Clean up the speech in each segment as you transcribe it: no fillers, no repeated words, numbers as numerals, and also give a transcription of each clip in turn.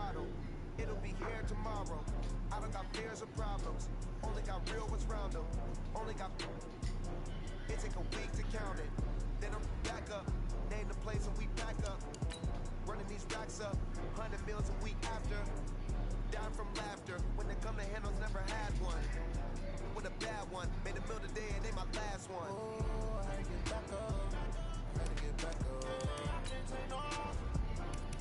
bottle. It'll be here tomorrow. I don't got fears or problems. Only got real what's round them. Only got... It take a week to count it. Then I'm back up. Name the place and we back up. Running these racks up. 100 meals a week after. Dying from laughter. When they come to handles, never had one. With a bad one. Made a meal today and they my last one. Oh, I get back up. I get back up. I can't say no.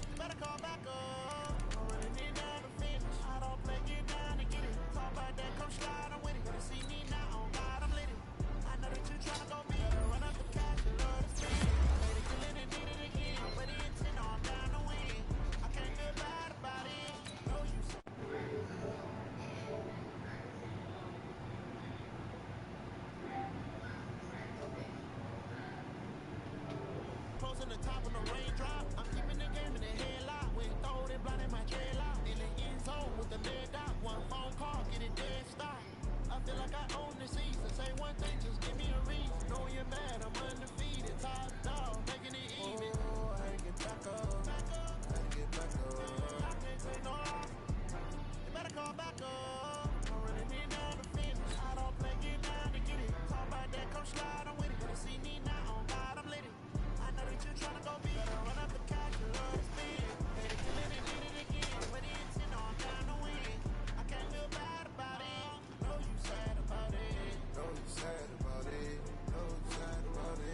You better call back up. I'm running it down to finish. I don't play, get down and get it. Talk about that, come slide, I'm with it. Gonna see me now, on God, I'm lit it. I know that you tryna go big. Run up the cash, you love to spend it. Made it, kill it, and did it again. But the intent, I'm down to win. I can't feel bad about it. No, you say. Closing the top of the raindrop. I'm keeping the game in the headlock. When throw it, blinding my dreadlock. In the end zone with the lead out. One phone call, get it dead stop. I feel like I own the season. Say one thing, just give me a reason. Know you're mad, I'm undefeated. Top dog, making it even. Oh, I get back up. I get back up. I can't say no. You better call back up. I'm running it down to finish. I don't play, get down to get it. Talk about that, come slide, I'm with it. Gonna see me now, on God, I'm lit it. I know that you're tryna go big. Better run up the cash, you love to spend. Made it, kill it, and did it again. But the intent, I'm down to win. I can't feel bad about it. Know you sad about it. Know you sad about it. Know you sad about it.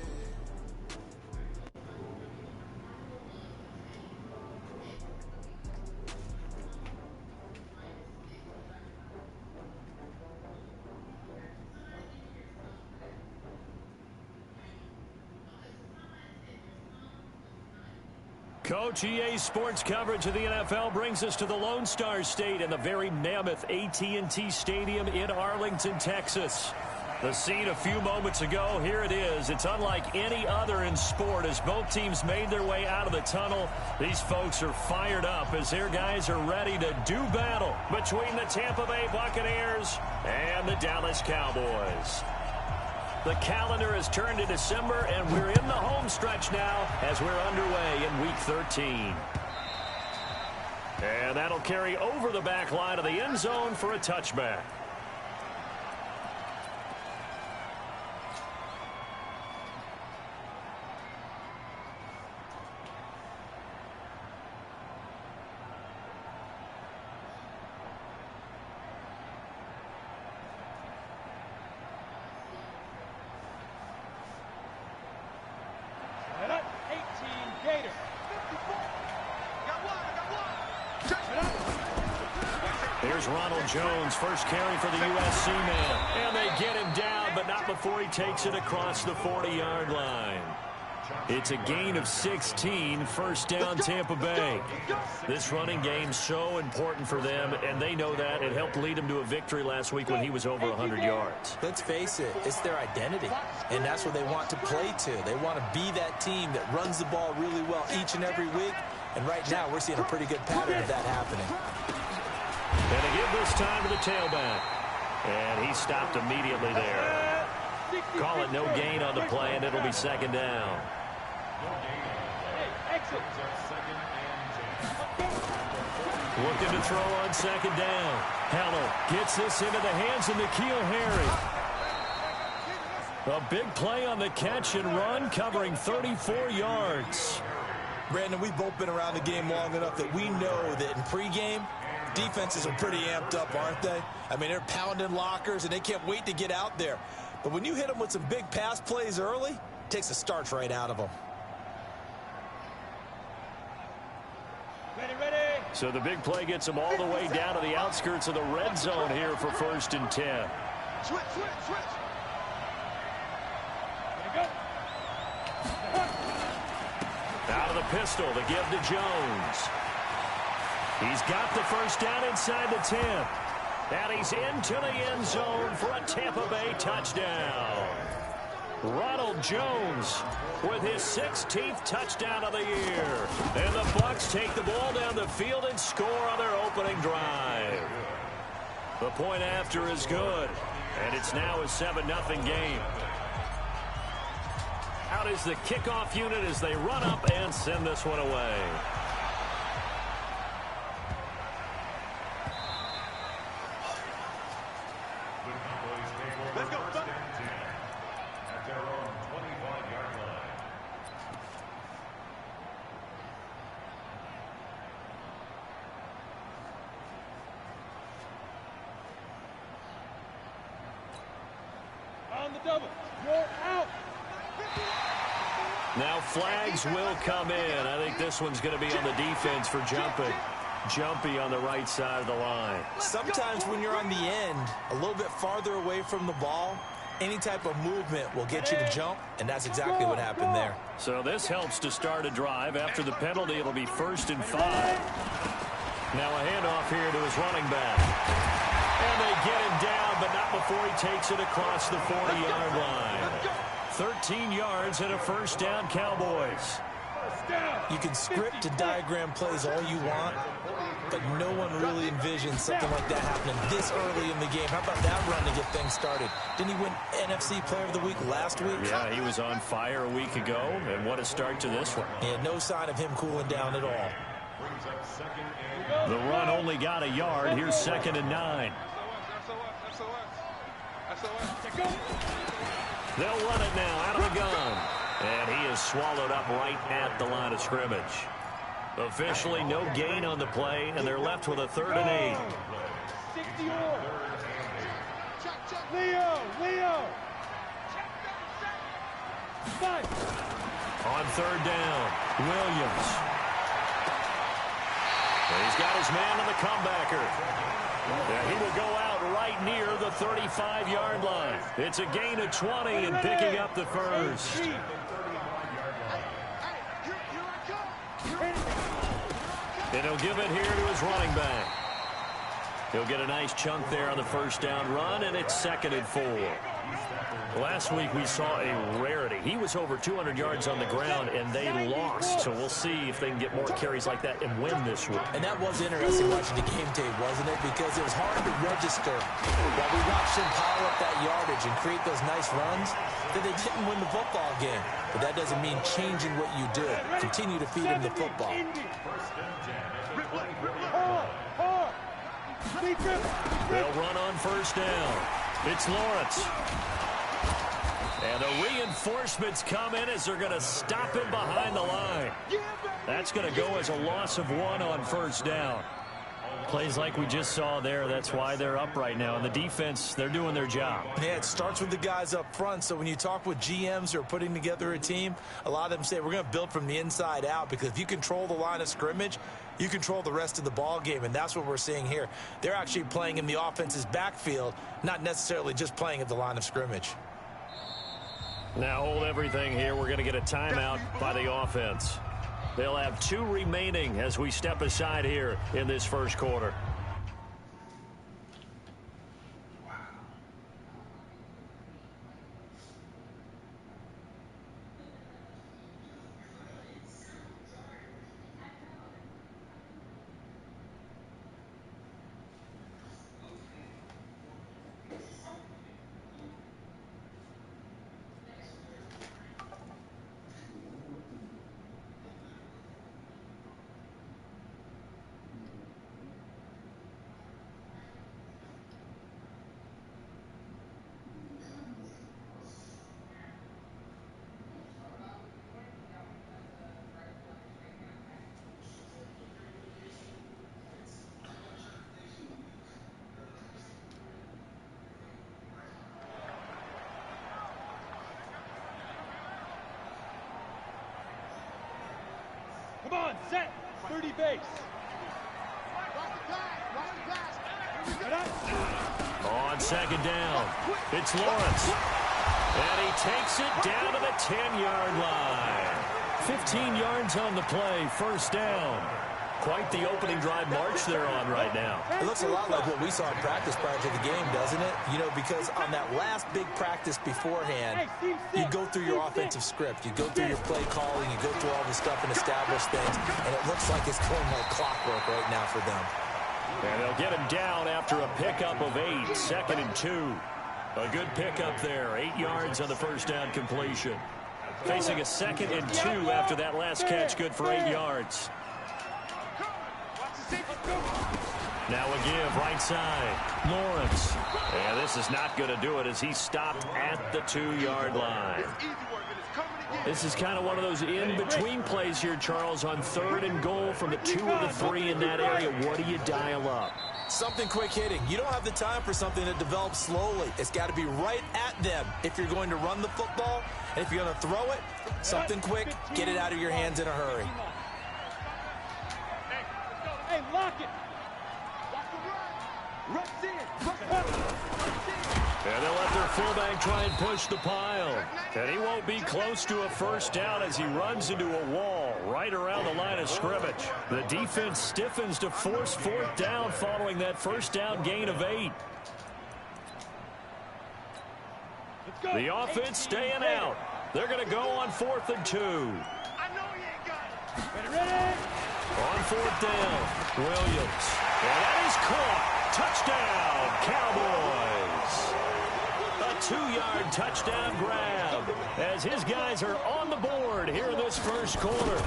Coach, EA Sports coverage of the NFL brings us to the Lone Star State in the very mammoth AT&T Stadium in Arlington, Texas. The scene a few moments ago, here it is. It's unlike any other in sport as both teams made their way out of the tunnel. These folks are fired up as their guys are ready to do battle between the Tampa Bay Buccaneers and the Dallas Cowboys. The calendar has turned to December, and we're in the home stretch now as we're underway in Week 13. And that'll carry over the back line of the end zone for a touchback. There's Ronald Jones, first carry for the USC man. And they get him down, but not before he takes it across the 40-yard line. It's a gain of 16, first down Tampa Bay. This running game's so important for them, and they know that. It helped lead them to a victory last week when he was over 100 yards. Let's face it, it's their identity, and that's what they want to play to. They want to be that team that runs the ball really well each and every week, and right now we're seeing a pretty good pattern of that happening. And to give this time to the tailback. And he stopped immediately there. Call it no gain on the play, and it'll be second down. Looking to throw on second down. Howell gets this into the hands of N'Keal Harry. A big play on the catch and run, covering 34 yards. Brandon, we've both been around the game long enough that we know that in pregame, defenses are pretty amped up, aren't they? I mean, they're pounding lockers, and they can't wait to get out there. But when you hit them with some big pass plays early, it takes the starch right out of them. Ready. So the big play gets them all the way down to the outskirts of the red zone here for 1st and 10. Switch. Go. Out of the pistol to give to Jones. He's got the first down inside the 10. And he's into the end zone for a Tampa Bay touchdown. Ronald Jones with his 16th touchdown of the year. And the Bucs take the ball down the field and score on their opening drive. The point after is good. And it's now a 7-0 game. Out is the kickoff unit as they run up and send this one away. Now flags will come in. I think this one's going to be on the defense for jumping. Jumpy on the right side of the line. Sometimes when you're on the end, a little bit farther away from the ball, any type of movement will get you to jump, and that's exactly what happened there. So this helps to start a drive. After the penalty, it'll be 1st and 5. Now a handoff here to his running back. And they get him down, but not before he takes it across the 40-yard line. 13 yards and a 1st down, Cowboys. You can script and diagram plays all you want, but no one really envisions something like that happening this early in the game. How about that run to get things started? Didn't he win NFC Player of the Week last week? Yeah, he was on fire a week ago, and what a start to this one. Yeah, no sign of him cooling down at all. The run only got a yard. Here's 2nd and 9. They'll run it now out of the gun. And he is swallowed up right at the line of scrimmage. Officially no gain on the play, and they're left with a 3rd and 8. Leo. On 3rd down, Williams. And he's got his man on the comebacker. And he will go out right near the 35-yard line. It's a gain of 20 and picking up the 1st. And he'll give it here to his running back. He'll get a nice chunk there on the 1st down run, and it's 2nd and 4. Last week we saw a rarity. He was over 200 yards on the ground, and they lost. So we'll see if they can get more carries like that and win this week. And that was interesting watching the game tape, wasn't it? Because it was hard to register while we watched him pile up that yardage and create those nice runs that they didn't win the football game. But that doesn't mean changing what you do. Continue to feed him the football. They'll run on 1st down. It's Lawrence. And the reinforcements come in as they're going to stop him behind the line. That's going to go as a loss of 1 on 1st down. Plays like we just saw there, that's why they're up right now. And the defense, they're doing their job. Yeah, it starts with the guys up front. So when you talk with GMs who are putting together a team, a lot of them say we're going to build from the inside out, because if you control the line of scrimmage, you control the rest of the ball game, and that's what we're seeing here. They're actually playing in the offense's backfield, not necessarily just playing at the line of scrimmage. Now hold everything here. We're going to get a timeout by the offense. They'll have 2 remaining as we step aside here in this 1st quarter. Come on, set. 30 base. On 2nd down, it's Lawrence. And he takes it down to the 10-yard line. 15 yards on the play, 1st down. Quite the opening drive march they're on right now. It looks a lot like what we saw in practice prior to the game, doesn't it? You know, because on that last big practice beforehand, you go through your offensive script. You go through your play calling. You go through all the stuff and establish things. And it looks like it's going like clockwork right now for them. And they'll get him down after a pickup of 8, 2nd and 2. A good pickup there, 8 yards on the 1st down completion. Facing a 2nd and 2 after that last catch, good for 8 yards. Now a give, right side, Lawrence. And this is not going to do it as he stopped at the 2-yard line. This is kind of one of those in-between plays here, Charles, on 3rd and goal from the 2 or the 3 in that area. What do you dial up? Something quick hitting. You don't have the time for something that develops slowly. It's got to be right at them if you're going to run the football. And if you're going to throw it, something quick, get it out of your hands in a hurry. Hey, lock it. Lock the run. Rush in. And they'll let their fullback try and push the pile. And he won't be close to a first down as he runs into a wall right around the line of scrimmage. The defense stiffens to force 4th down following that first down gain of 8. The offense staying out. They're going to go on 4th and 2. Ready? On 4th down, Williams. And that is caught. Touchdown, Cowboys. A 2-yard touchdown grab as his guys are on the board here in this first quarter.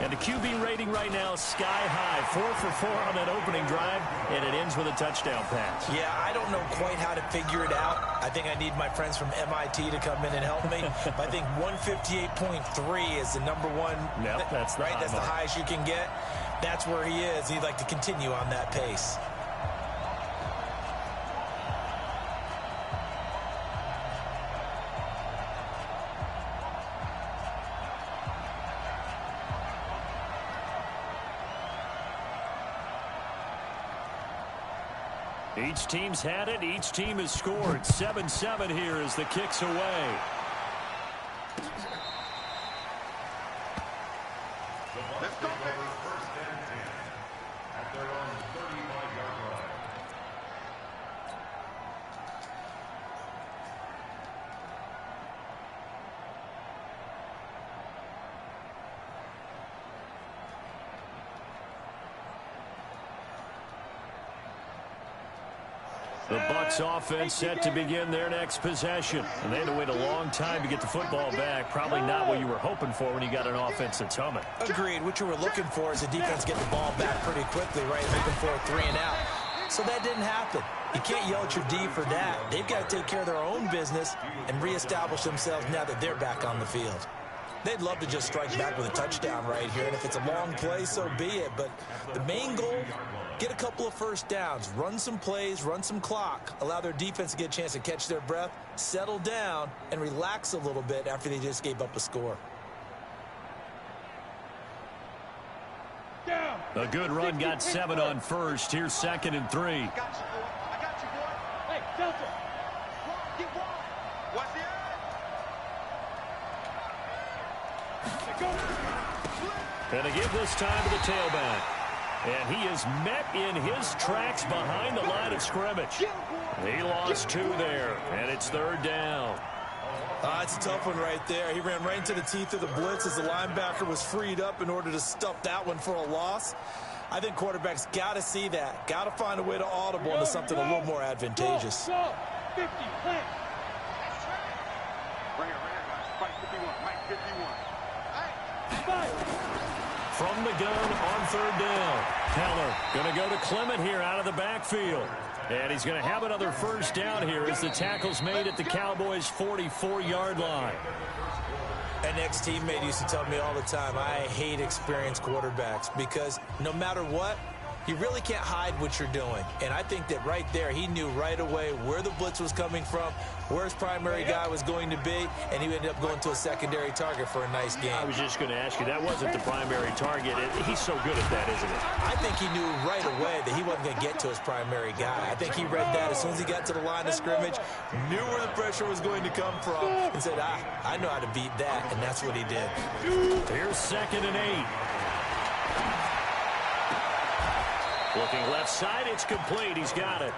And the QB rating right now is sky high. 4 for 4 on that opening drive, and it ends with a touchdown pass. Yeah, I don't know quite how to figure it out. I think I need my friends from MIT to come in and help me. But I think 158.3 is the number one. Yep, that's the right. high That's mark. the highest you can get. That's where he is. He'd like to continue on that pace. Each team's had it. Each team has scored. 7-7 here as the kick's away. Let's go, baby. First and 10 at their own 35-yard line. The Bucs offense set to begin their next possession. And they had to wait a long time to get the football back. Probably not what you were hoping for when you got an offense that's humming. Agreed. What you were looking for is a defense get the ball back pretty quickly, right? Looking for a 3 and out. So that didn't happen. You can't yell at your D for that. They've got to take care of their own business and reestablish themselves now that they're back on the field. They'd love to just strike back with a touchdown right here. And if it's a long play, so be it. But the main goal, get a couple of first downs, run some plays, run some clock, allow their defense to get a chance to catch their breath, settle down, and relax a little bit after they just gave up a score. Down. A good run got 7 on first. Here's 2nd and 3. I got you, boy. I got you, boy. Hey, Delta. Get wide. Watch the Hey, go. And to give this time to the tailback. And he is met in his tracks behind the line of scrimmage. He lost 2 there, and it's 3rd down. It's a tough one right there. He ran right into the teeth of the blitz as the linebacker was freed up in order to stuff that one for a loss. I think quarterbacks got to see that. Got to find a way to audible into something a little more advantageous. Go. 50, plant. Right here, guys. Fight 51. Mike 51. Hey. Fight. From the gun on 3rd down. Keller going to go to Clement here out of the backfield. And he's going to have another first down here as the tackle's made at the Cowboys' 44-yard line. An ex-teammate used to tell me all the time, I hate experienced quarterbacks because no matter what, you really can't hide what you're doing. And I think that right there, he knew right away where the blitz was coming from, where his primary guy was going to be, and he ended up going to a secondary target for a nice game. I was just going to ask you, that wasn't the primary target. He's so good at that, isn't he? I think he knew right away that he wasn't going to get to his primary guy. I think he read that as soon as he got to the line of scrimmage, knew where the pressure was going to come from, and said, I know how to beat that, and that's what he did. Here's 2nd and 8. Looking left side, it's complete. He's got it.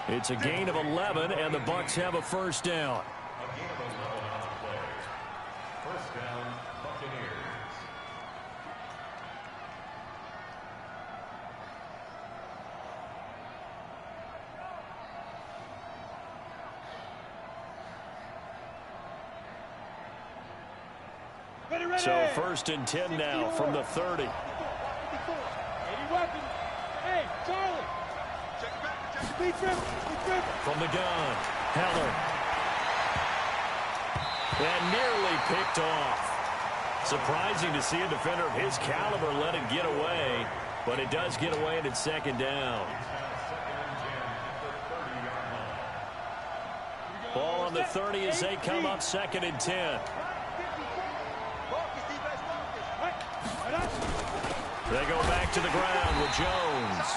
It's a gain of 11, and the Bucs have a first down. First down, Buccaneers. So 1st and 10 now from the 30. 80 weapons. Hey, Charlie. Check it back. Check it Be driven. Be driven. From the gun, Heller. And nearly picked off. Surprising to see a defender of his caliber let it get away, but it does get away and it's second down. Ball on the 30 as they come up 2nd and 10. They go back to the ground with Jones.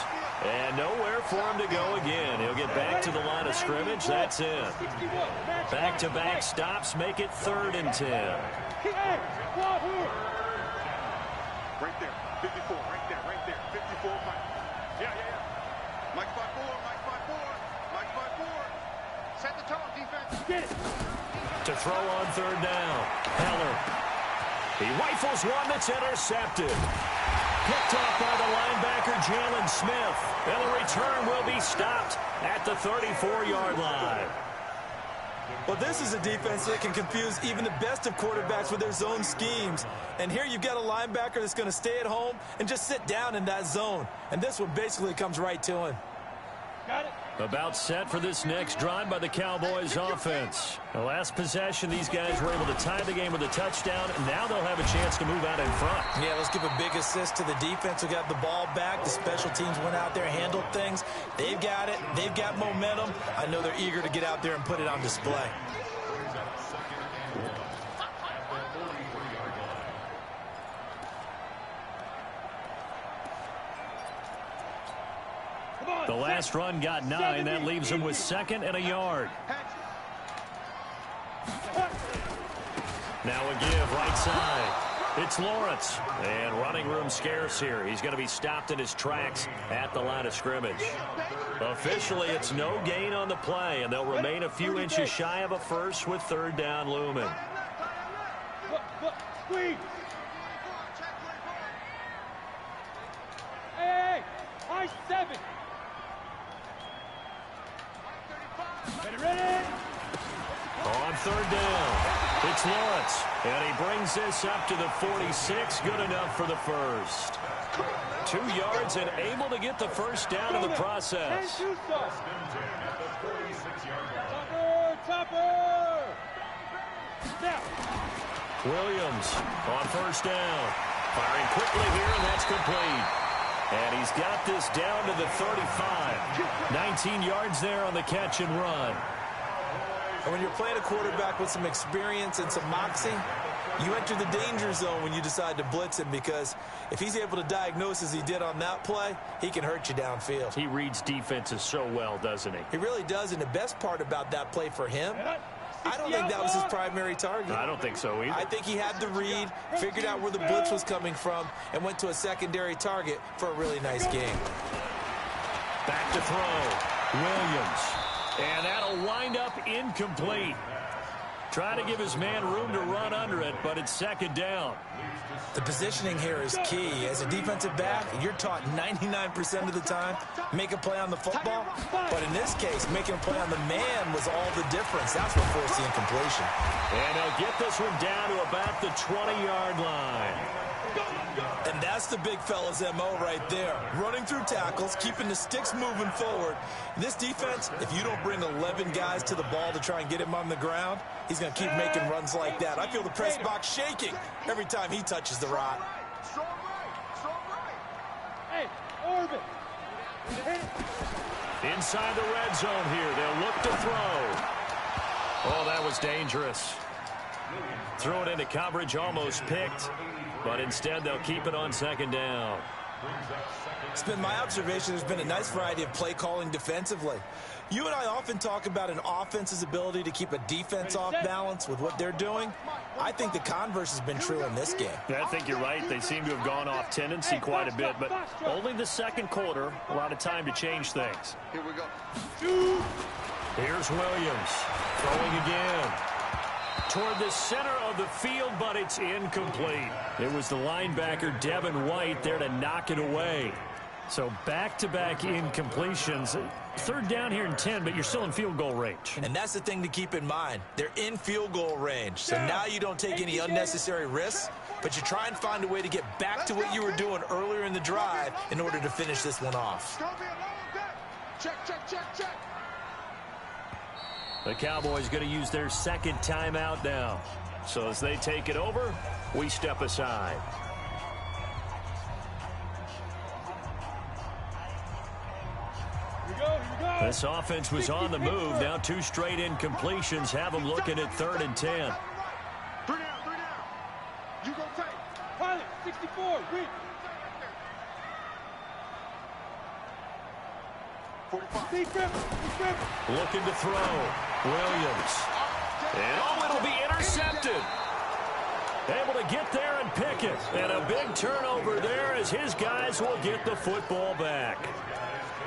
And nowhere for him to go again. He'll get back to the line of scrimmage. That's it. Back-to-back stops make it 3rd and 10. Right there, 54, right there, 54, Mike. Yeah. Mike 5-4, Mike 5-4. Set the tone, defense. Get it. To throw on 3rd down. Heller. He rifles one that's intercepted. Picked off by the linebacker, Jalen Smith. And the return will be stopped at the 34-yard line. Well, this is a defense that can confuse even the best of quarterbacks with their zone schemes. And here you've got a linebacker that's going to stay at home and just sit down in that zone. And this one basically comes right to him. Got it. About set for this next drive by the Cowboys offense. The last possession, these guys were able to tie the game with a touchdown, and now they'll have a chance to move out in front. Yeah, let's give a big assist to the defense who got the ball back. The special teams went out there, handled things. They've got it. They've got momentum. I know they're eager to get out there and put it on display. The last run got 9. That leaves him with 2nd and a yard. Now a give right side. It's Lawrence. And running room scarce here. He's going to be stopped in his tracks at the line of scrimmage. Officially, it's no gain on the play, and they'll remain a few inches shy of a first with 3rd down looming. Squeeze. Hey, high 7. Ready? On 3rd down, it's Lawrence. And he brings this up to the 46. Good enough for the first. 2 yards and able to get the first down in the process. Topper. Now. Williams on 1st down. Firing quickly here, and that's complete. And he's got this down to the 35. 19 yards there on the catch and run. And when you're playing a quarterback with some experience and some moxie, you enter the danger zone when you decide to blitz him, because if he's able to diagnose as he did on that play, he can hurt you downfield. He reads defenses so well, doesn't he? He really does, and the best part about that play for him, I don't think that was his primary target. I don't think so either. I think he had the read, figured out where the blitz was coming from, and went to a secondary target for a really nice game. Back to throw. Williams. And that'll wind up incomplete. Trying to give his man room to run under it, but it's 2nd down. The positioning here is key. As a defensive back, you're taught 99% of the time, make a play on the football. But in this case, making a play on the man was all the difference. That's what forced the incompletion. And they'll get this one down to about the 20-yard line. And that's the big fella's MO right there. Running through tackles, keeping the sticks moving forward. This defense, if you don't bring 11 guys to the ball to try and get him on the ground, he's going to keep making runs like that. I feel the press box shaking every time he touches the rock. Strong right. Hey, Orbit. Inside the red zone here. They'll look to throw. Oh, that was dangerous. Throw it into coverage, almost picked. But instead, they'll keep it on 2nd down. It's been my observation there's been a nice variety of play calling defensively. You and I often talk about an offense's ability to keep a defense off balance with what they're doing. I think the converse has been true in this game. Yeah, I think you're right. They seem to have gone off tendency quite a bit, but only the 2nd quarter, a lot of time to change things. Here we go. Here's Williams throwing again. Toward the center of the field, but it's incomplete. It was the linebacker, Devin White, there to knock it away. So back-to-back incompletions. 3rd down here in 10, but you're still in field goal range. And that's the thing to keep in mind. They're in field goal range. So now you don't take any unnecessary risks, but you try and find a way to get back to what you were doing earlier in the drive in order to finish this one off. Check. The Cowboys going to use their second timeout now. So as they take it over, we step aside. This offense was on the move. Now 2 straight incompletions have them looking at 3rd and 10. 3 down, 3 down. You go take. Pilot, 64, read. 45. Looking to throw. Williams. And it'll be intercepted. Able to get there and pick it. And a big turnover there as his guys will get the football back.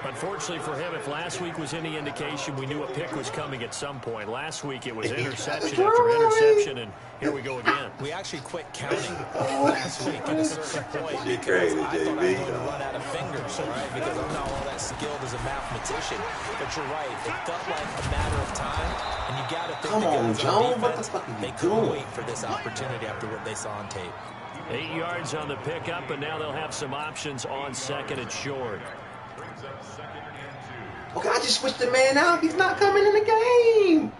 Unfortunately for him, if last week was any indication, we knew a pick was coming at some point. Last week it was interception after interception, and here we go again. We actually quit counting last week at a certain point because I thought I was going to run out of fingers, right? Because I'm not all that skilled as a mathematician. But you're right. It felt like a matter of time, and you got to think the guys on defense, they couldn't wait for this opportunity after what they saw on tape. 8 yards on the pickup, and now they'll have some options on 2nd and short. Okay, I just switched the man out. He's not coming in the game.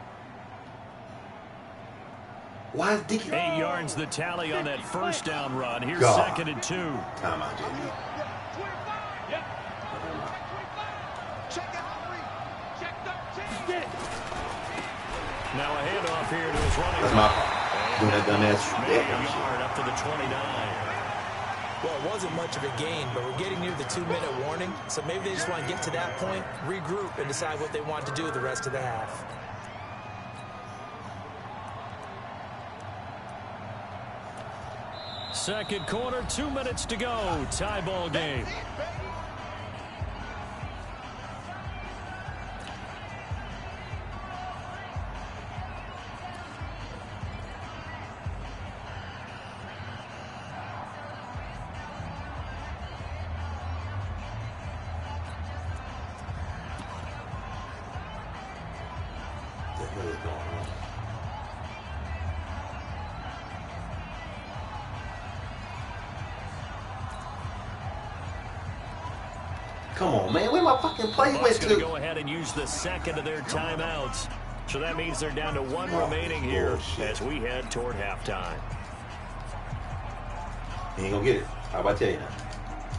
Why is Dickey? 8 yards the tally on that first down run. Here's God. 2nd and 2. Time out, JD. Now a handoff here to his running That's my fault. Doing that dumbass. a yard up to the 29. Well, it wasn't much of a gain, but we're getting near the 2-minute warning, so maybe they just want to get to that point, regroup, and decide what they want to do the rest of the half. Second quarter, 2 minutes to go. Tie ball game. Come on, man. Where my fucking play went Bucks going to to? go ahead and use the second of their timeouts. So that means they're down to 1 remaining here as we head toward halftime. He ain't gonna get it. How about I tell you now?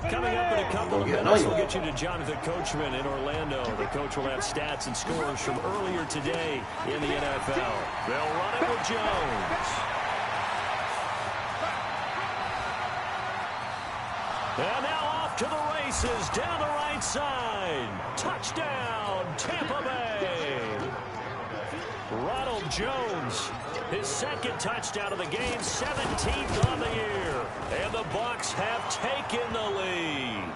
Coming up in a couple of minutes, we'll get you to Jonathan Coachman in Orlando. The coach will have stats and scores from earlier today in the NFL. They'll run it with Jones. And now off to the races down the right side. Touchdown, Tampa Bay. Ronald Jones, his second touchdown of the game, 17th on the year. And the Bucs have taken the lead.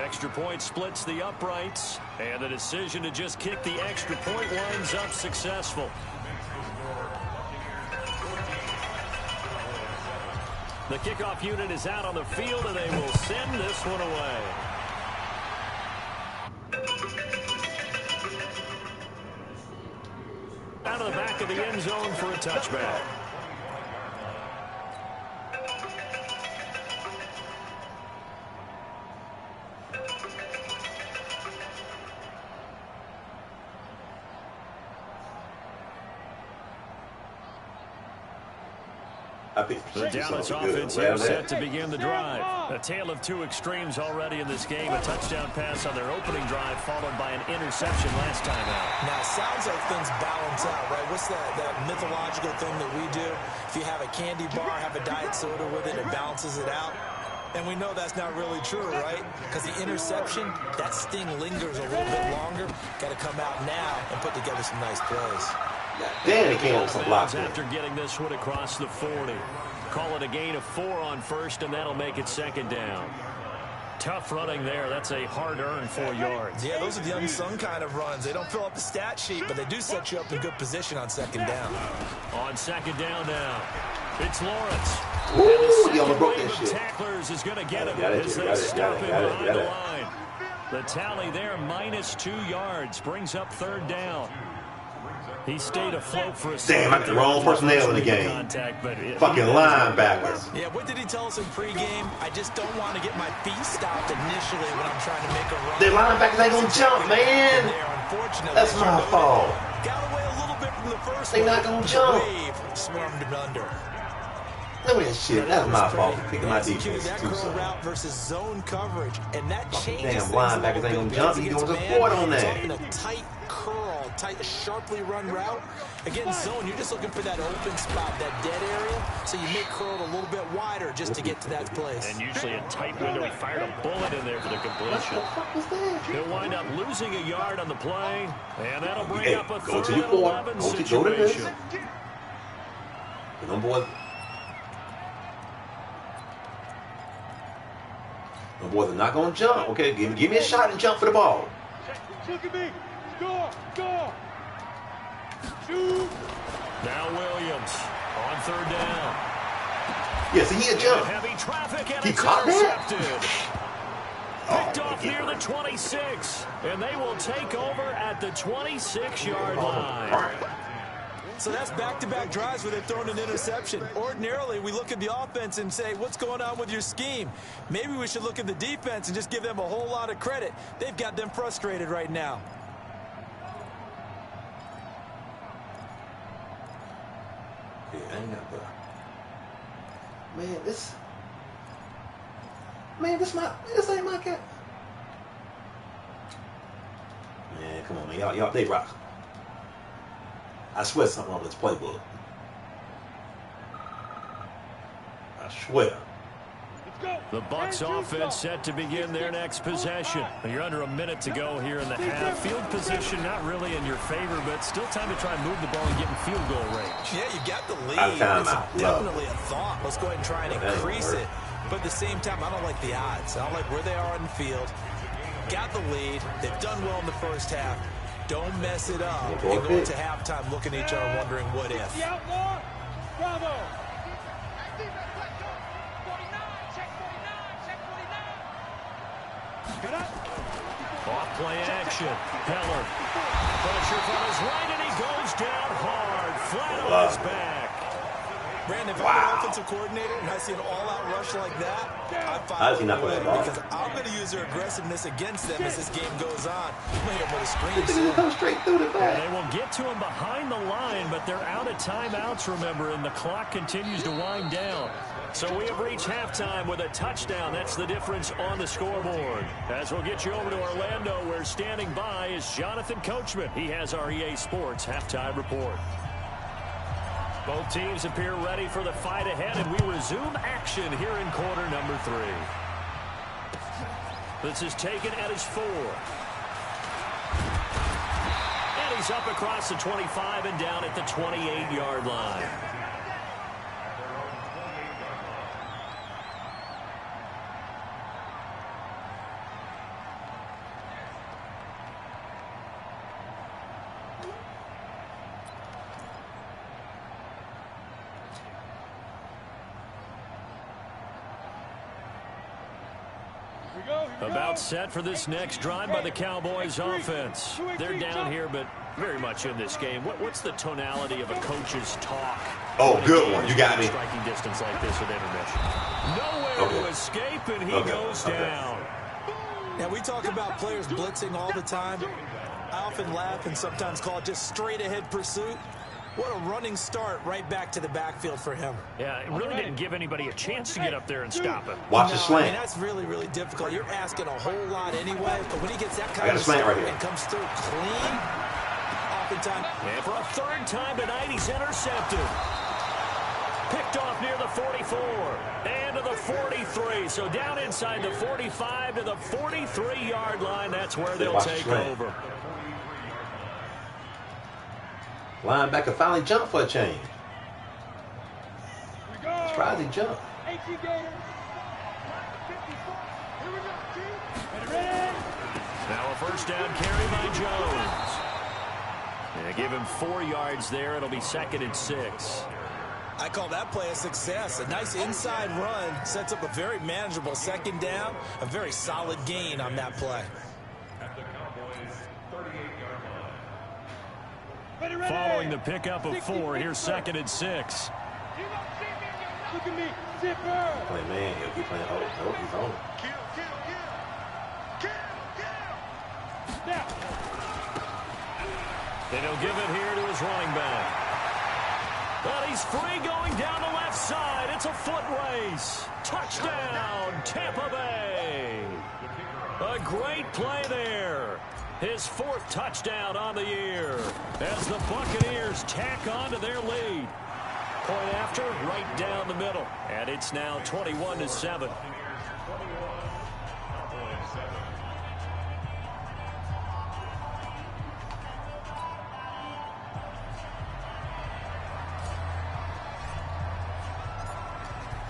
Extra point splits the uprights, and the decision to just kick the extra point winds up successful. The kickoff unit is out on the field, and they will send this one away. Out of the back of the end zone for a touchback. The Dallas offense here set to begin the drive. A tale of 2 extremes already in this game. A touchdown pass on their opening drive followed by an interception last time out. Now, it sounds like things balance out, right? What's that mythological thing that we do? If you have a candy bar, have a diet soda with it, it balances it out. And we know that's not really true, right? Because the interception, that sting lingers a little bit longer. Got to come out now and put together some nice plays. Damn, he came on some blocks. After getting this one across the 40. Call it a gain of 4 on first, and that'll make it second down. Tough running there. That's a hard-earned 4 yards. Yeah, those are the unsung kind of runs. They don't fill up the stat sheet, but they do set you up in good position on second down. On second down now, it's Lawrence. Ooh, he almost broke that shit. Tacklers is going to get him as they stop him behind the line. The tally there, -2 yards, brings up third down. He stayed afloat for a second. Damn, I got the wrong personnel in the game. Fucking linebackers. Yeah, what did he tell us in pregame? I just don't want to get my feet stopped initially when I'm trying to make a run. The linebackers ain't gonna jump, man. That's my fault. Got away a little bit from the first They one. not gonna jump. Wave swarmed him under. Look at that shit. That's my fault for picking my defense that too curl soon. route versus zone coverage, and that changes Damn things linebackers a little ain't bit gonna jump. He because doing against support man, on it's that. often a tight curl, tight, sharply run route. Against zone, you're just looking for that open spot, that dead area, so you make curl a little bit wider just to get to that place. And usually a tight window. He fired a bullet in there for the completion. He'll wind up losing a yard on the play, and that'll bring up a go to 3rd your and core. 11 Go to this. situation. Them boys are not going to jump. Okay, give me a shot and jump for the ball. Look at me. Score. Shoot. Now Williams on 3rd down. Yeah, see, he a jump. Heavy traffic, and He it's caught that? intercepted. Picked off near the 26, and they will take over at the 26-yard line. So that's back-to-back drives where they've thrown an interception. Ordinarily, we look at the offense and say, what's going on with your scheme? Maybe we should look at the defense and just give them a whole lot of credit. They've got them frustrated right now. Yeah, I ain't got the... this ain't my cat. Man, come on, man. Y'all, they rock. I swear something on this playbook. I swear. The Bucs offense set to begin their next possession. You're under a minute to go here in the half. Field position not really in your favor, but still time to try and move the ball and get in field goal range. Yeah, you got the lead. Out of time, It's out. definitely a thought. Let's go ahead and try and That ain't increase work. it. But at the same time, I don't like the odds. I don't like where they are on the field. Got the lead. They've done well in the first half. Don't mess it up and go into halftime looking at each other wondering what if. The outlaw. Bravo. Off play action. Heller. Pressure from his right, and he goes down hard. Flat on his back. Brandon, if I'm an offensive coordinator and I see an all-out rush like that, How's he not playing it ball? because I'm going to use their aggressiveness against them as this game goes on. I'm going to hit him with a screen This soon. nigga come straight through the And back. they will get to him behind the line, but they're out of timeouts, remember, and the clock continues to wind down. So we have reached halftime with a touchdown. That's the difference on the scoreboard. As we'll get you over to Orlando, where standing by is Jonathan Coachman. He has our EA Sports halftime report. Both teams appear ready for the fight ahead, and we resume action here in quarter number 3. This is taken at his 4. And he's up across the 25 and down at the 28-yard line. About set for this next drive by the Cowboys offense. They're down here, but very much in this game. What's the tonality of a coach's talk? Oh, good one. You got me. Striking distance like this with intermission. Nowhere to escape, and he goes down. Now, we talk about players blitzing all the time. I often laugh and sometimes call it just straight-ahead pursuit. What a running start right back to the backfield for him. Yeah, it really didn't give anybody a chance to get up there and stop him. Watch the I mean, slant. that's really, really difficult. You're asking a whole lot anyway, but when he gets that I kind got of a slant right here. and comes through clean, oftentimes. And for a 3rd time tonight, he's intercepted. Picked off near the 44 and to the 43. So down inside the 45 to the 43-yard line. That's where they'll Watch the take slant. over. Linebacker finally jumped for a change. Surprised he jumped. Now a 1st down carry by Jones. And they give him 4 yards there. It'll be 2nd and 6. I call that play a success. A nice inside run sets up a very manageable 2nd down. A very solid gain on that play. Following the pickup of 4, here's 2nd and 6. Look at me, zipper. Playing man, he'll be playing. Oh, no, he's on. Now. And he'll give it here to his running back. But he's free going down the left side. It's a foot race. Touchdown, Tampa Bay. A great play there. His 4th touchdown on the year as the Buccaneers tack on to their lead. Point after, right down the middle. And it's now 21-7.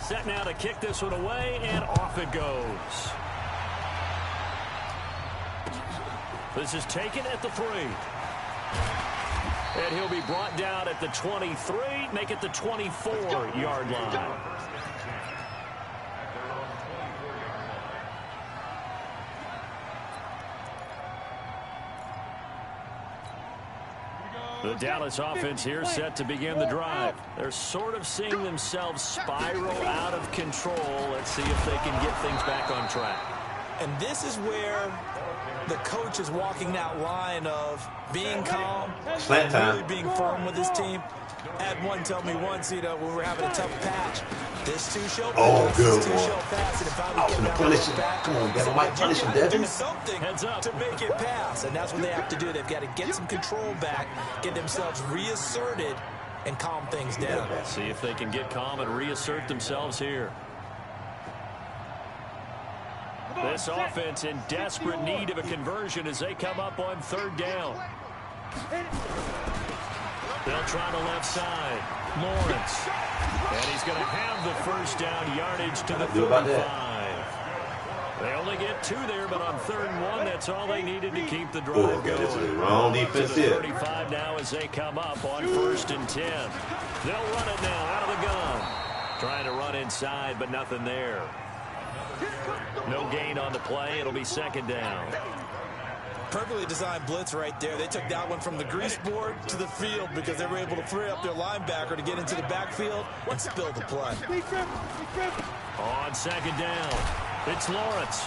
Set now to kick this one away, and off it goes. This is taken at the 3. And he'll be brought down at the 23, make it the 24-yard line. The Dallas offense here set to begin the drive. They're sort of seeing themselves spiral out of control. Let's see if they can get things back on track. And this is where the coach is walking that line of being calm, Slant time. really being firm with his team. Had one tell me once, you know, when we were having a tough patch, this two-show pass, good this two-show one. pass, and if I I was would gonna get punish down him. back, Come on, you gotta might punish him, do Devin. something Heads up. to make it pass, and that's what they have to do. They've got to get some control back, get themselves reasserted, and calm things down. See if they can get calm and reassert themselves here. This offense in desperate need of a conversion as they come up on 3rd down. They'll try the left side. Lawrence. And he's going to have the 1st down yardage to the 35. They only get 2 there, but on 3rd and 1, that's all they needed to keep the drive going. This is the wrong defense To the here. 35 now as they come up on 1st and 10. They'll run it now out of the gun. Trying to run inside, but nothing there. No gain on the play. It'll be 2nd down. Perfectly designed blitz right there. They took that one from the grease board to the field because they were able to free up their linebacker to get into the backfield and spill the play. On 2nd down, it's Lawrence.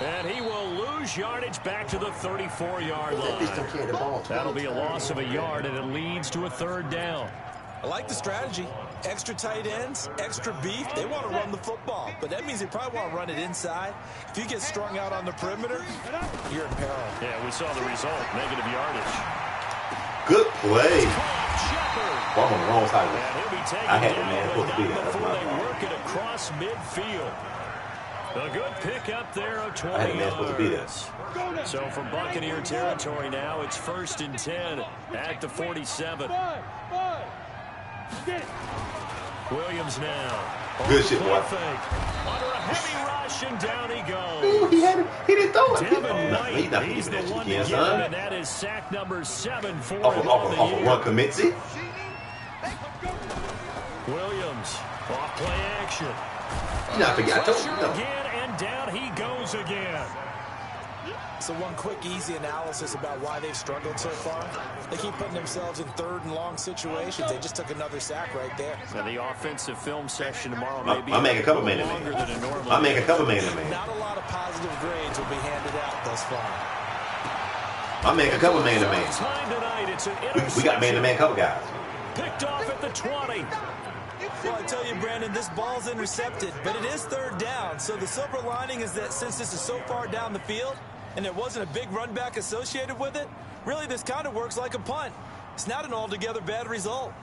And he will lose yardage back to the 34-yard line. That'll be a loss of a yard, and it leads to a 3rd down. I like the strategy. Extra tight ends, extra beef. They want to run the football, but that means they probably want to run it inside. If you get strung out on the perimeter, you're in peril. Yeah, we saw the result, negative yardage. Good play. Shepard. Well, I'm on the wrong side of And it. he'll be taken I had down, the man but supposed to be not there. That's before my they fault. work it across midfield. A good pickup there of 20 I had the man supposed to be there. yards. So from Buccaneer territory now, it's 1st and 10 at the 47. Williams now. Good shit, boy. Under a heavy rush, and down he goes. Ooh, he didn't throw it. Devin No, White, he's not he's the giving that one shit to again, get him, son. and that is sack number 7 for him Off on the of year. one committee. Williams, off play action. You not forget. I told you. Pressure No. again, and down he goes again. So one quick, easy analysis about why they've struggled so far. They keep putting themselves in 3rd and long situations. They just took another sack right there. Now the offensive film session tomorrow may be I make a couple little man longer than it normally I make a is. couple man to man. Not a lot of positive grades will be handed out thus far. I make a couple man to man. Time tonight, it's an We got man to man couple guys. picked off at the 20. Well, I tell you, Brandon, this ball's intercepted, but it is 3rd down. So the silver lining is that since this is so far down the field and there wasn't a big run back associated with it, really this kind of works like a punt. It's not an altogether bad result.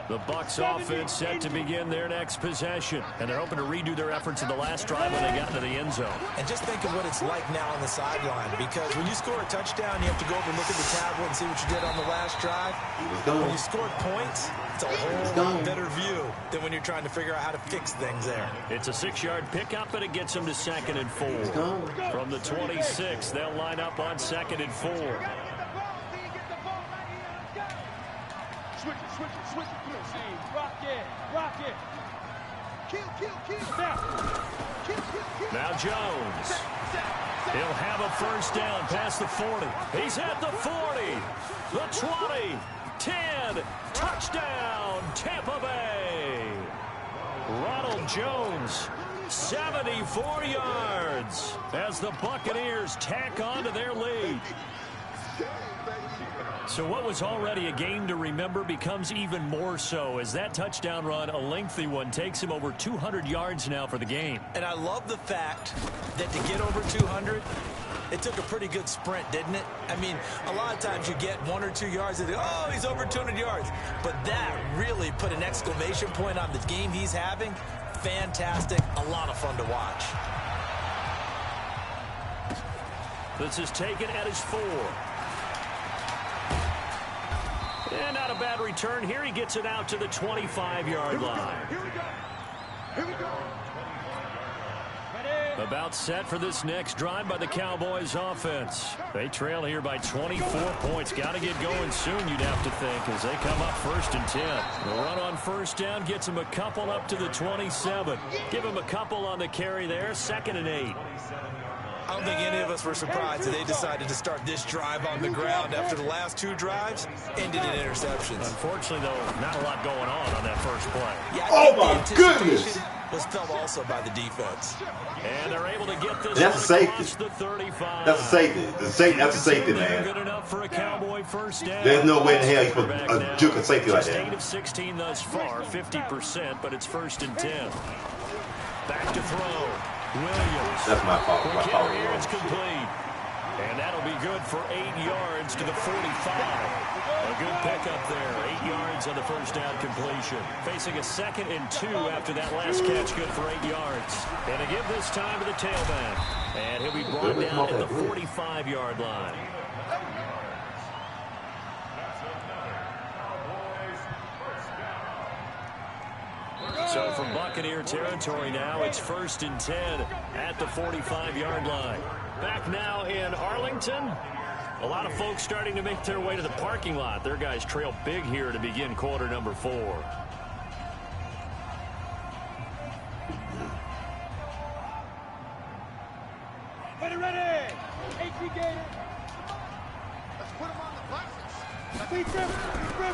The Bucs offense set to begin their next possession, and they're hoping to redo their efforts in the last drive when they got into the end zone. And just think of what it's like now on the sideline, because when you score a touchdown, you have to go over and look at the tablet and see what you did on the last drive. When you scored points, it's a whole lot better view than when you're trying to figure out how to fix things there. It's a 6-yard pickup, and it gets them to 2nd and 4. From the 26, they'll line up on 2nd and 4. Switch it. Hey, rock it. Kill. Now Jones. He'll have a 1st down past the 40. He's at the 40. The 20. 10. Touchdown, Tampa Bay. Ronald Jones 74 yards as the Buccaneers tack on to their lead. So what was already a game to remember becomes even more so as that touchdown run, a lengthy one, takes him over 200 yards now for the game. And I love the fact that to get over 200, it took a pretty good sprint, didn't it? I mean, a lot of times you get 1 or 2 yards and oh, he's over 200 yards. But that really put an exclamation point on the game he's having. Fantastic. A lot of fun to watch. This is taken at his 4. And not a bad return here. He gets it out to the 25-yard line. Here we go. Here we go. About set for this next drive by the Cowboys offense. They trail here by 24 points. Got to get going soon, you'd have to think, as they come up 1st and 10. The run on 1st down gets them a couple up to the 27. Give them a couple on the carry there. 2nd and 8. I don't think any of us were surprised that they decided to start this drive on the ground after the last 2 drives ended in interceptions. Unfortunately, though, not a lot going on that first play. Yeah, Oh, my goodness. Was felt also by the defense. And they're able to get this That's a safety. across the 35. That's a safety. That's a safety, man. Good enough for a Cowboy first down. There's no way in hell you put a juke a safety like Just that. 8 of 16 thus far, 50%, but it's 1st and 10. Back to throw. Williams. That's my fault. My Quick fault. hitter here, it's complete. And that'll be good for 8 yards to the 45. A good pickup there. 8 yards on the first down completion. Facing a 2nd and 2 after that last catch, good for 8 yards. And to give this time to the tailback. And he'll be brought down at the 45-yard line. So from Buccaneer territory now, it's 1st and 10 at the 45-yard line. Back now in Arlington. A lot of folks starting to make their way to the parking lot. Their guys trail big here to begin quarter number 4. Ready, ready! HV Gator! Let's put him on the buses.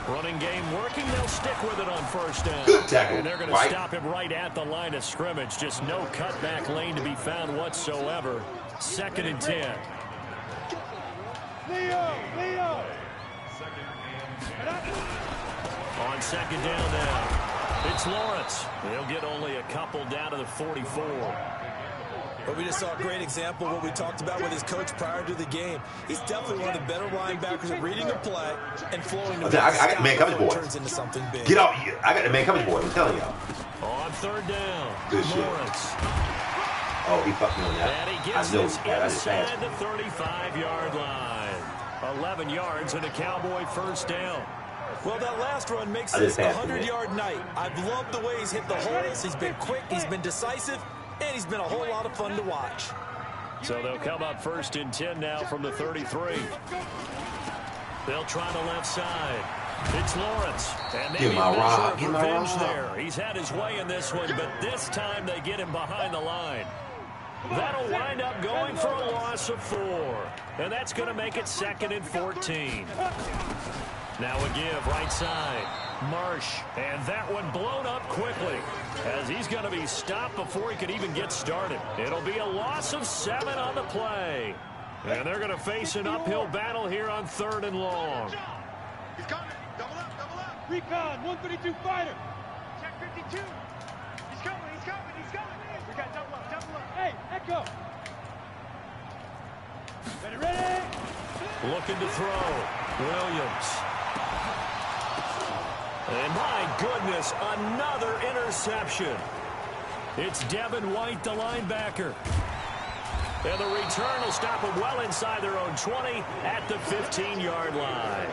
Running game working. They'll stick with it on 1st down. Good tackle. And they're going to stop him right at the line of scrimmage. Just no cutback lane to be found whatsoever. 2nd and 10. Leo! On 2nd down now, it's Lawrence. They'll get only a couple down to the 44. But we just saw a great example of what we talked about with his coach prior to the game. He's definitely one of the better linebackers at reading a play and flowing the I got the man coverage boy. turns into something big. Get out here. I got the man coverage boy. I'm telling y'all. On 3rd down, Good shit. Lawrence. Oh, he fucked me on that. And he I gets know. this I just inside passed. the 35-yard line. 11 yards and a Cowboy 1st down. Well, that last run makes I this just a passed him, 100-yard night. I've loved the way he's hit the holes. He's been quick, he's been decisive, and he's been a whole lot of fun to watch. So they'll come up 1st and 10 now from the 33. They'll try the left side. It's Lawrence. And maybe Give him a a measure rock. of Give him a revenge rock. there. He's had his way in this one, but this time they get him behind the line. That'll wind up going for a loss of 4. And that's going to make it 2nd and 14. Now a give right side. Marsh. And that one blown up quickly as he's going to be stopped before he could even get started. It'll be a loss of 7 on the play. And they're going to face an uphill battle here on 3rd and long. He's coming. Double up, double up. Recon, 132 fighter! Check 52. He's coming, he's coming, he's coming. We got double up, double up. Hey, Echo! Ready! Looking to throw. Williams. And my goodness, another interception. It's Devin White, the linebacker. And the return will stop them well inside their own 20 at the 15-yard line.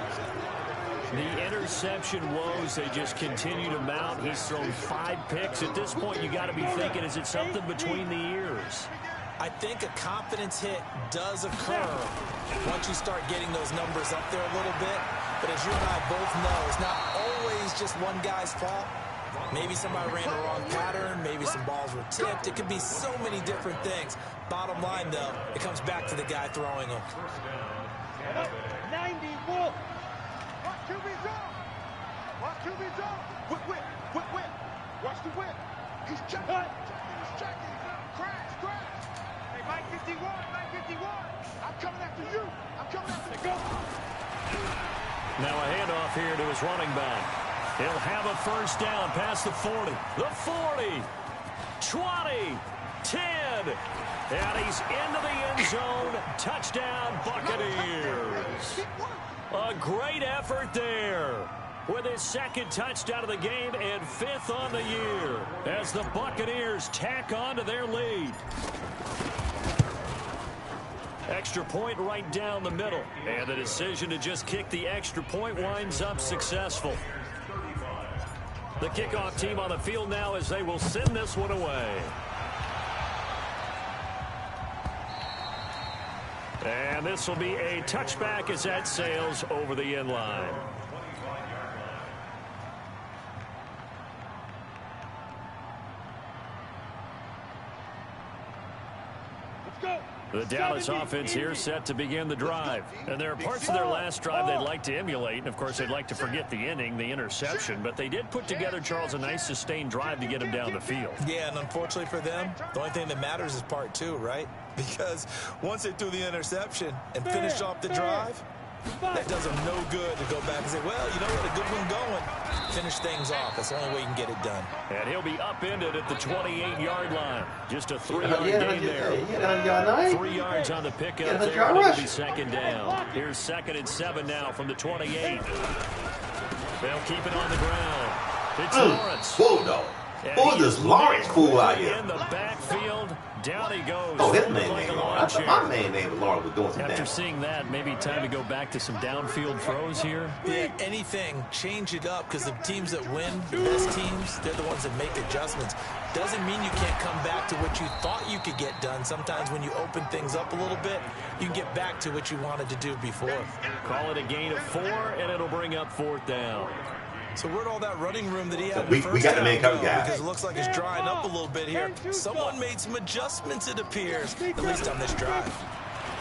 The interception woes, they just continue to mount. He's thrown 5 picks. At this point, you got to be thinking, is it something between the ears? I think a confidence hit does occur once you start getting those numbers up there a little bit. But as you and I both know, it's not always just one guy's fault. Maybe somebody ran the wrong pattern. Maybe some balls were tipped. It could be so many different things. Bottom line, though, it comes back to the guy throwing them. 90 Wolf! Watch QB's up. Watch QB's up. Whip, whip, whip, whip. Watch the whip. He's jumping. Hey, Mike 51, Mike 51. I'm coming after you. I'm coming after you. Go. Now a handoff here to his running back. He'll have a first down past the 40. The 40. 20. 10. And he's into the end zone. Touchdown, Buccaneers. A great effort there, with his second touchdown of the game and 5th on the year, as the Buccaneers tack on to their lead. Extra point right down the middle, and the decision to just kick the extra point winds up successful. The kickoff team on the field now as they will send this one away. And this will be a touchback as that sails over the end line. Let's go. The Dallas offense here set to begin the drive. And there are parts of their last drive they'd like to emulate. And, of course, they'd like to forget the inning, the interception. But they did put together, Charles, a nice sustained drive to get them down the field. Yeah, and unfortunately for them, the only thing that matters is part 2, right? Because once they threw the interception and finished off the drive, that does them no good to go back and say, well, you know what, a good one going. Finish things off. That's the only way you can get it done. And he'll be upended at the 28-yard line. Just a 3-yard gain there. 3 yards on the pickup there, and it'll be second down. Here's 2nd and 7 now from the 28. They'll keep it on the ground. It's Lawrence. Whoa, no. Who is this Lawrence fool out here? In the backfield, down he goes. Oh, his main name Lawrence. My main name was Lawrence. Was doing some After damage. seeing that, maybe time to go back to some downfield throws here. Yeah, anything, change it up, because the teams that win, the best teams, they're the ones that make adjustments. Doesn't mean you can't come back to what you thought you could get done. Sometimes when you open things up a little bit, you can get back to what you wanted to do before. Call it a gain of 4, and it'll bring up 4th down. So where'd all that running room that he had We got the main coverage guy. Because it looks like it's drying up a little bit here. Someone made some adjustments, it appears, at least on this drive.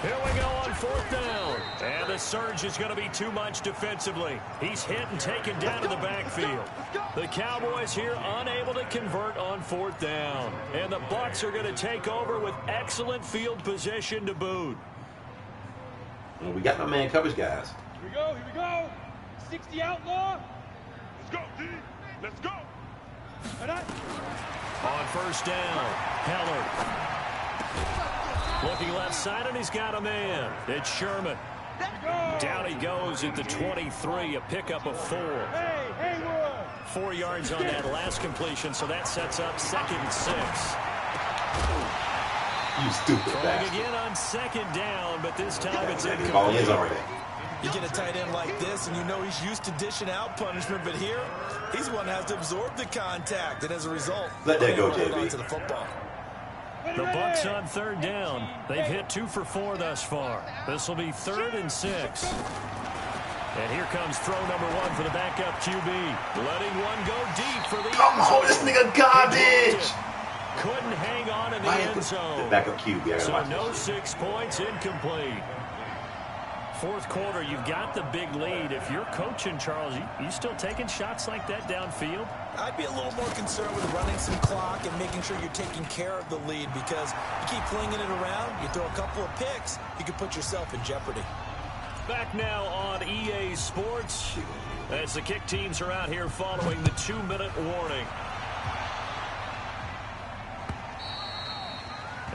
Here we go on 4th down. And the surge is going to be too much defensively. He's hit and taken down to the backfield. The Cowboys here unable to convert on 4th down. And the Bucs are going to take over with excellent field position to boot. Well, we got my man coverage guys. Here we go. Here we go. 60 outlaw. Let's go, D. Let's go. And I... On 1st down, Heller. Looking left side, and he's got a man. It's Sherman. Down he goes at the 23, a pickup of 4. Hey, Haywood. 4 yards on that last completion, so that sets up 2nd and 6. You stupid Trying bastard. again on 2nd down, but this time it's Ball is incomplete. already. You get a tight end like this, and you know he's used to dishing out punishment, but here, he's one that has to absorb the contact, and as a result, Let that go, hold on JB. to the football. The Bucs on 3rd down. They've hit 2 for 4 thus far. This will be 3rd and 6. And here comes throw number 1 for the backup QB. Letting one go deep for the Come end zone. on, this nigga garbage. Couldn't hang on in the end zone. Backup QB. I gotta So watch no this. 6 points, incomplete. 4th quarter, you've got the big lead. If you're coaching, Charles, you still taking shots like that downfield? I'd be a little more concerned with running some clock and making sure you're taking care of the lead, because you keep flinging it around, you throw a couple of picks, you could put yourself in jeopardy. Back now on EA Sports as the kick teams are out here following the 2-minute warning.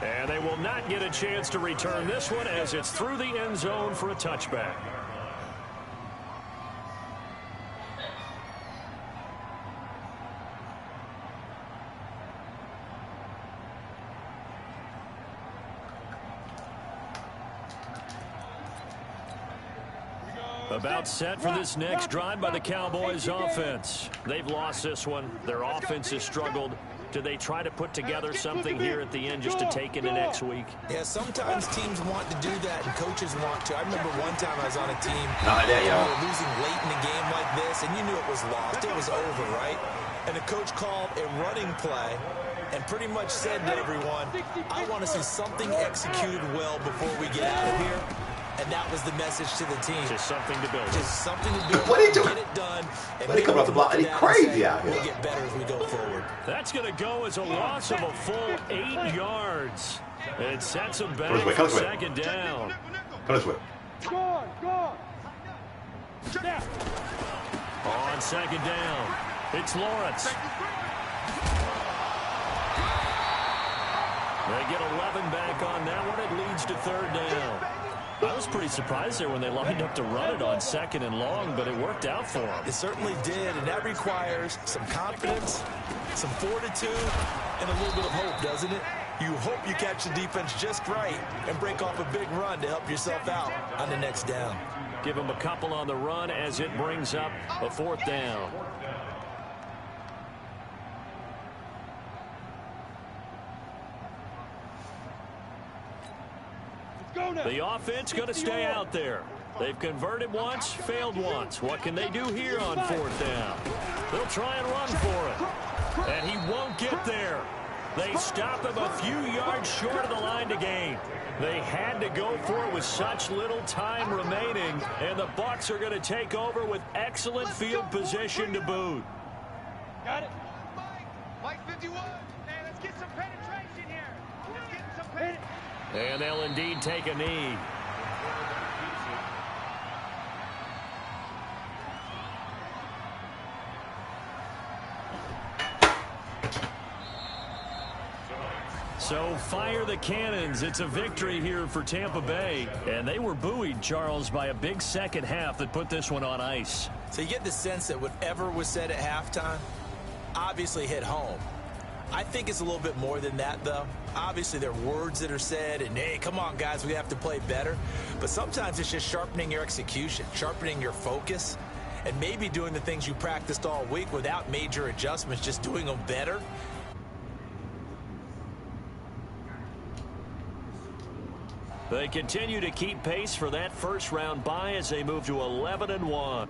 And they will not get a chance to return this one as it's through the end zone for a touchback. About set for this next drive by the Cowboys offense. They've lost this one. Their offense has struggled. Do they try to put together something here at the end just to take into next week? Yeah, sometimes teams want to do that and coaches want to. I remember one time I was on a team. Not like that, We y'all. were losing late in a game like this, and you knew it was lost. It was over, right? And the coach called a running play and pretty much said to everyone, I want to see something executed well before we get out of here. And that was the message to the team. Just something to build. Just something to do. What are you doing? Get it done. And What are you coming off the block? Are you crazy out here? We'll get better as we go forward. That's going to go as a loss of a full 8 yards. It sets them back Come for this way. second down. Come this way. Go. Now. On second down, it's Lawrence. They get 11 back on that one. It leads to third down. I was pretty surprised there when they lined up to run it on second and long, but it worked out for them. It certainly did, and that requires some confidence, some fortitude, and a little bit of hope, doesn't it? You hope you catch the defense just right and break off a big run to help yourself out on the next down. Give them a couple on the run as it brings up a fourth down. The offense going to stay out there. They've converted once, failed once. What can they do here on fourth down? They'll try and run for it. And he won't get there. They stop him a few yards short of the line to gain. They had to go for it with such little time remaining, and the Bucs are going to take over with excellent field position to boot. Got it. Mike 51. Hey, let's get some penetration here. Let's get some penetration. And they'll indeed take a knee. So fire the cannons. It's a victory here for Tampa Bay. And they were buoyed, Charles, by a big second half that put this one on ice. So you get the sense that whatever was said at halftime obviously hit home. I think it's a little bit more than that, though. Obviously, there are words that are said, and, hey, come on, guys, we have to play better. But sometimes it's just sharpening your execution, sharpening your focus, and maybe doing the things you practiced all week without major adjustments, just doing them better. They continue to keep pace for that first round bye as they move to 11-1.